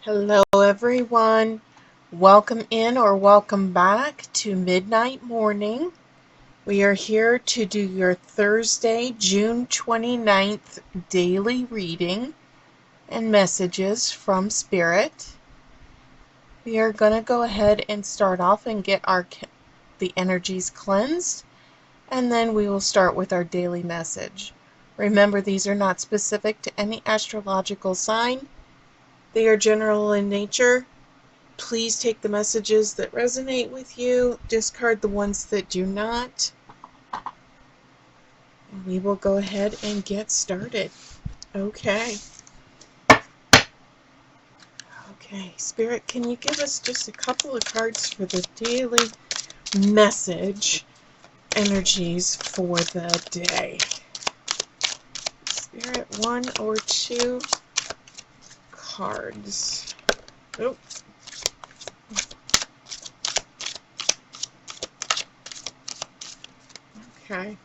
Hello, everyone. Welcome in or welcome back to Midnight Morning. We are here to do your Thursday, June 29th daily reading and messages from Spirit. We are going to go ahead and start off and get the energies cleansed, and then we will start with our daily message. Remember, these are not specific to any astrological sign. They are general in nature. Please take the messages that resonate with you, discard the ones that do not. And we will go ahead and get started. Okay, Spirit, can you give us just a couple of cards for the daily message energies for the day? Spirit, one or two cards. Oh. Okay.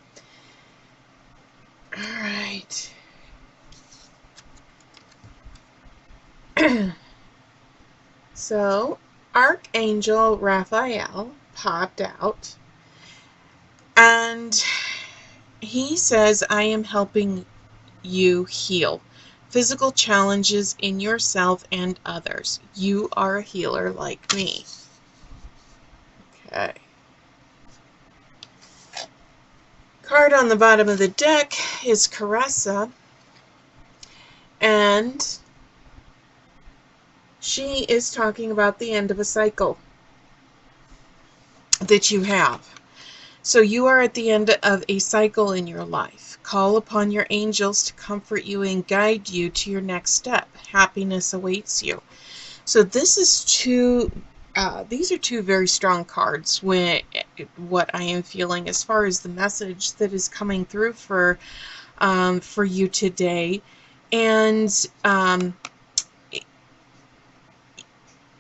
All right. So, Archangel Raphael popped out, and he says, I am helping you heal physical challenges in yourself and others. You are a healer like me. Okay. Card on the bottom of the deck is Caressa, and she is talking about the end of a cycle that you have. So you are at the end of a cycle in your life. Call upon your angels to comfort you and guide you to your next step. Happiness awaits you. So this is these are two very strong cards when what I am feeling as far as the message that is coming through for you today. And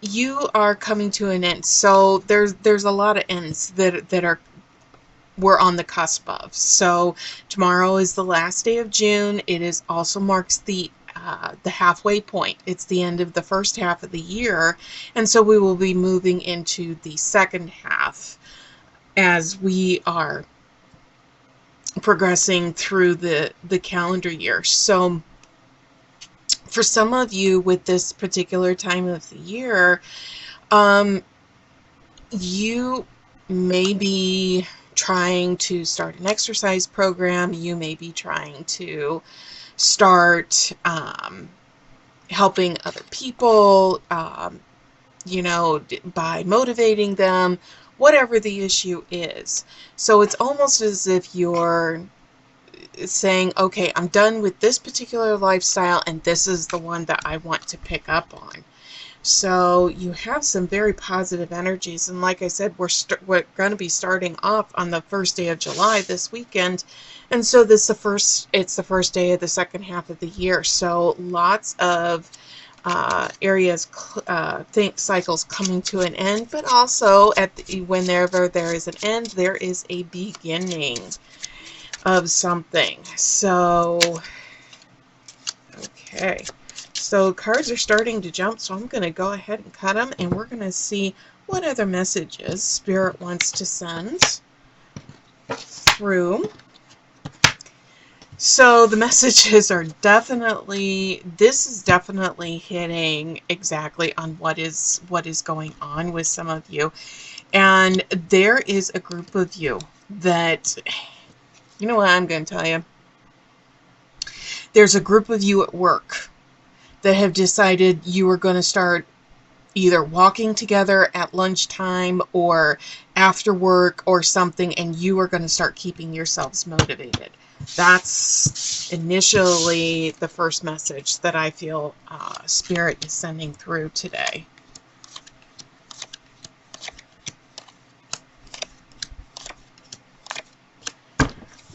you are coming to an end. So there's a lot of ends that we're on the cusp of. So tomorrow is the last day of June. It also marks the halfway point. It's the end of the first half of the year, and so we will be moving into the second half as we are progressing through the calendar year. So for some of you with this particular time of the year, you may be trying to start an exercise program. You may be trying to start helping other people, by motivating them, whatever the issue is. So it's almost as if you're saying, okay, I'm done with this particular lifestyle, and this is the one that I want to pick up on. So you have some very positive energies, and like I said, we're going to be starting off on the first day of July this weekend, and so it's the first day of the second half of the year. So lots of areas, cycles coming to an end, but also whenever there is an end, there is a beginning of something. So, okay. So cards are starting to jump, so I'm going to go ahead and cut them, and we're going to see what other messages Spirit wants to send through. So the messages are this is definitely hitting exactly on what is going on with some of you. And there is a group of you that, you know what I'm going to tell you? There's a group of you at work that have decided you are going to start either walking together at lunchtime or after work or something, and you are going to start keeping yourselves motivated. That's initially the first message that I feel Spirit is sending through today.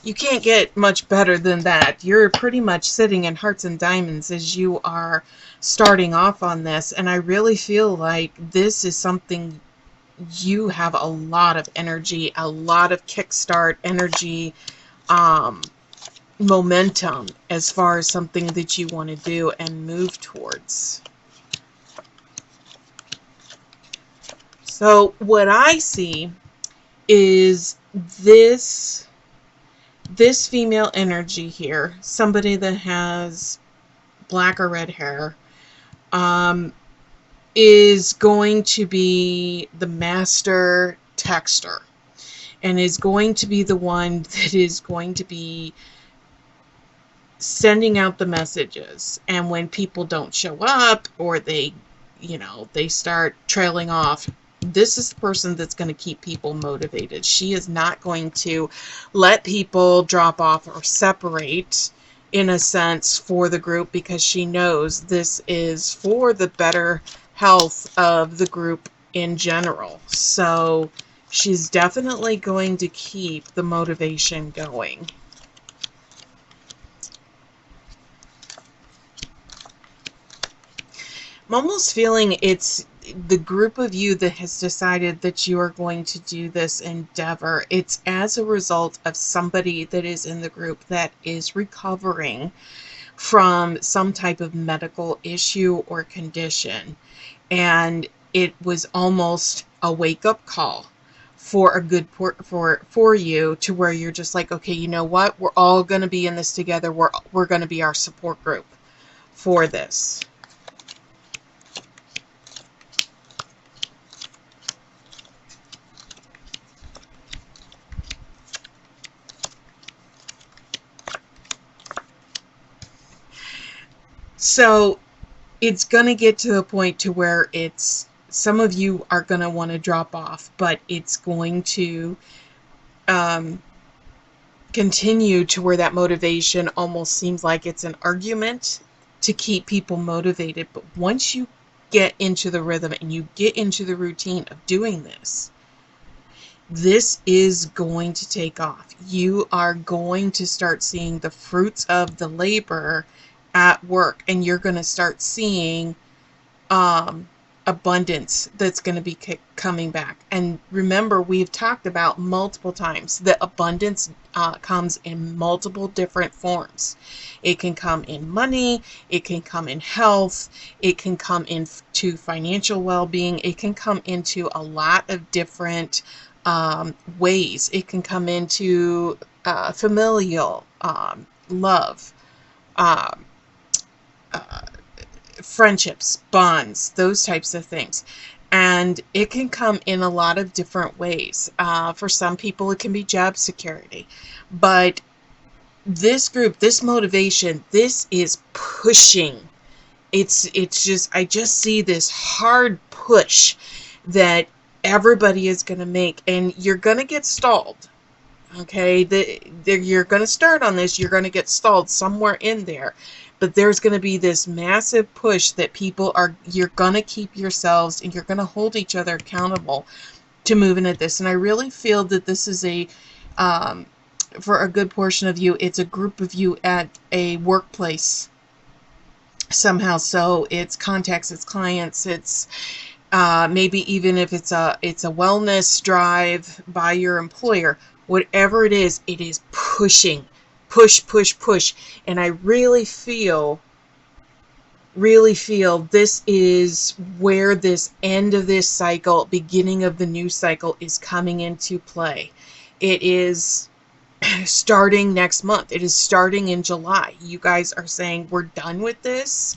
You can't get much better than that. You're pretty much sitting in Hearts and Diamonds as you are starting off on this, and I really feel like this is something you have a lot of energy, a lot of kickstart energy, momentum as far as something that you want to do and move towards. So what I see is this female energy here, somebody that has black or red hair, is going to be the master texter, and is going to be the one that is going to be sending out the messages. And when people don't show up, or they start trailing off, this is the person that's going to keep people motivated. She is not going to let people drop off or separate, in a sense, for the group, because she knows this is for the better health of the group in general. So she's definitely going to keep the motivation going. I'm almost feeling it's the group of you that has decided that you are going to do this endeavor. It's as a result of somebody that is in the group that is recovering from some type of medical issue or condition. And it was almost a wake-up call for a good for you, to where you're just like, okay, you know what? We're all going to be in this together. We're going to be our support group for this. So it's going to get to the point to where some of you are going to want to drop off, but it's going to continue to where that motivation almost seems like it's an argument to keep people motivated. But once you get into the rhythm and you get into the routine of doing this, this is going to take off. You are going to start seeing the fruits of the labor at work, and you're going to start seeing abundance that's going to be coming back. And remember, we've talked about multiple times that abundance comes in multiple different forms. It can come in money, it can come in health, it can come into financial well-being, it can come into a lot of different ways. It can come into familial love, friendships, bonds, those types of things. And it can come in a lot of different ways. For some people, it can be job security. But this group, this motivation, this is pushing. It's just, I just see this hard push that everybody is going to make. And you're going to get stalled. Okay? You're going to start on this. You're going to get stalled somewhere in there. But there's going to be this massive push that you're going to keep yourselves and you're going to hold each other accountable to moving at this. And I really feel that this is for a good portion of you, it's a group of you at a workplace somehow. So it's contacts, it's clients, it's maybe even if it's a wellness drive by your employer. Whatever it is pushing. Push. And I really feel this is where this end of this cycle, beginning of the new cycle, is coming into play. It is starting next month. It is starting in July. You guys are saying we're done with this,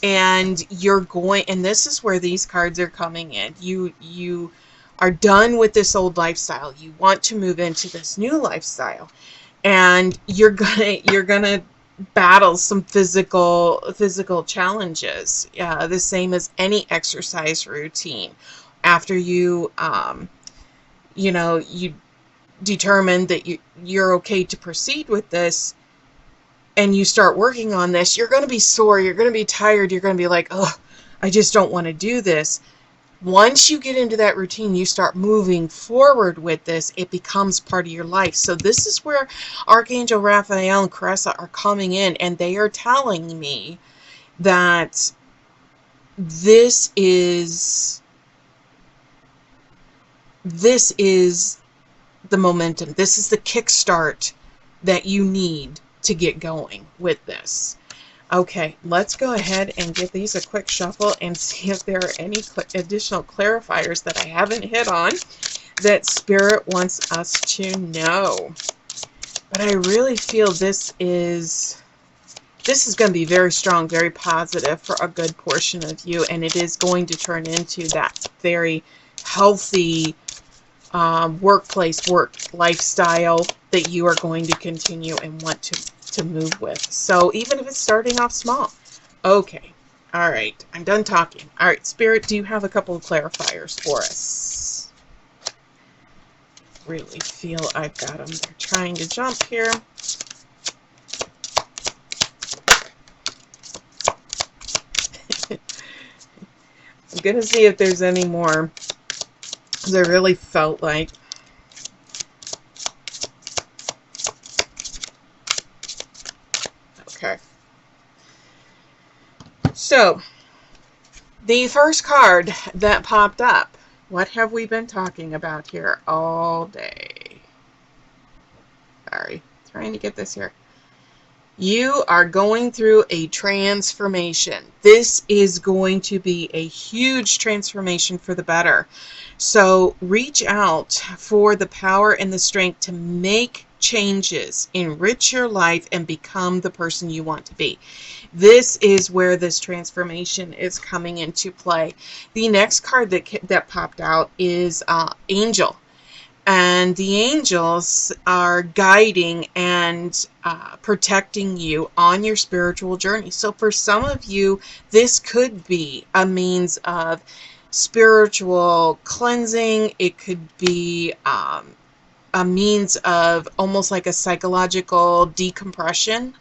and and this is where these cards are coming in. You are done with this old lifestyle. You want to move into this new lifestyle. And you're gonna battle some physical challenges, the same as any exercise routine. After you you determine that you're okay to proceed with this, and you start working on this, you're going to be sore, you're going to be tired, you're going to be like, oh, I just don't want to do this. Once you get into that routine, you start moving forward with this, it becomes part of your life. So this is where Archangel Raphael and Caressa are coming in, and they are telling me that this is the momentum. This is the kickstart that you need to get going with this. Okay, let's go ahead and give these a quick shuffle and see if there are any additional clarifiers that I haven't hit on that Spirit wants us to know. But I really feel this is going to be very strong, very positive for a good portion of you, and it is going to turn into that very healthy workplace, work lifestyle that you are going to continue and want to move with. So even if it's starting off small. Okay. All right. I'm done talking. All right, Spirit, do you have a couple of clarifiers for us? Really feel I've got them. They're trying to jump here. I'm going to see if there's any more. Because I really felt like okay. So, the first card that popped up, what have we been talking about here all day? Sorry, trying to get this here. You are going through a transformation. This is going to be a huge transformation for the better. So reach out for the power and the strength to make changes, enrich your life, and become the person you want to be. This is where this transformation is coming into play. The next card that popped out is Angel. And the angels are guiding and protecting you on your spiritual journey. So for some of you, this could be a means of spiritual cleansing. It could be a means of almost like a psychological decompression,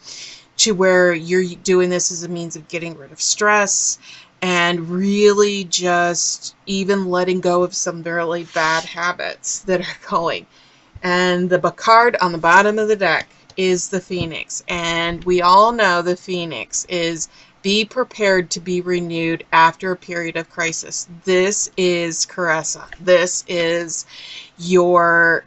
to where you're doing this as a means of getting rid of stress and really just even letting go of some really bad habits that are going. And the card on the bottom of the deck is the Phoenix. And we all know the Phoenix is be prepared to be renewed after a period of crisis. This is Caressa. This is your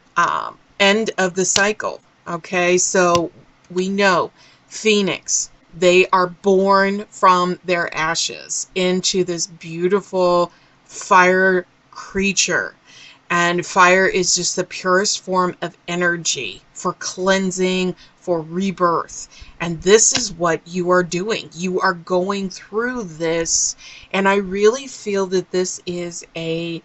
end of the cycle. Okay, so we know Phoenix, they are born from their ashes into this beautiful fire creature. And fire is just the purest form of energy for cleansing, for rebirth. And this is what you are doing. You are going through this. And I really feel that this is a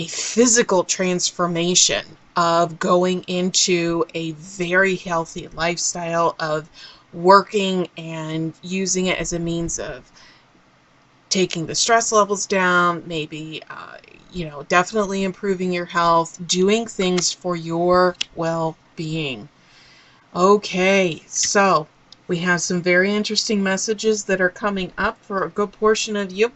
physical transformation of going into a very healthy lifestyle of working and using it as a means of taking the stress levels down, maybe, definitely improving your health, doing things for your well-being. Okay, so we have some very interesting messages that are coming up for a good portion of you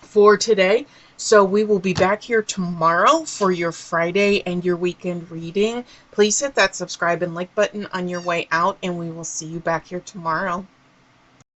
for today. So we will be back here tomorrow for your Friday and your weekend reading. Please hit that subscribe and like button on your way out, and we will see you back here tomorrow.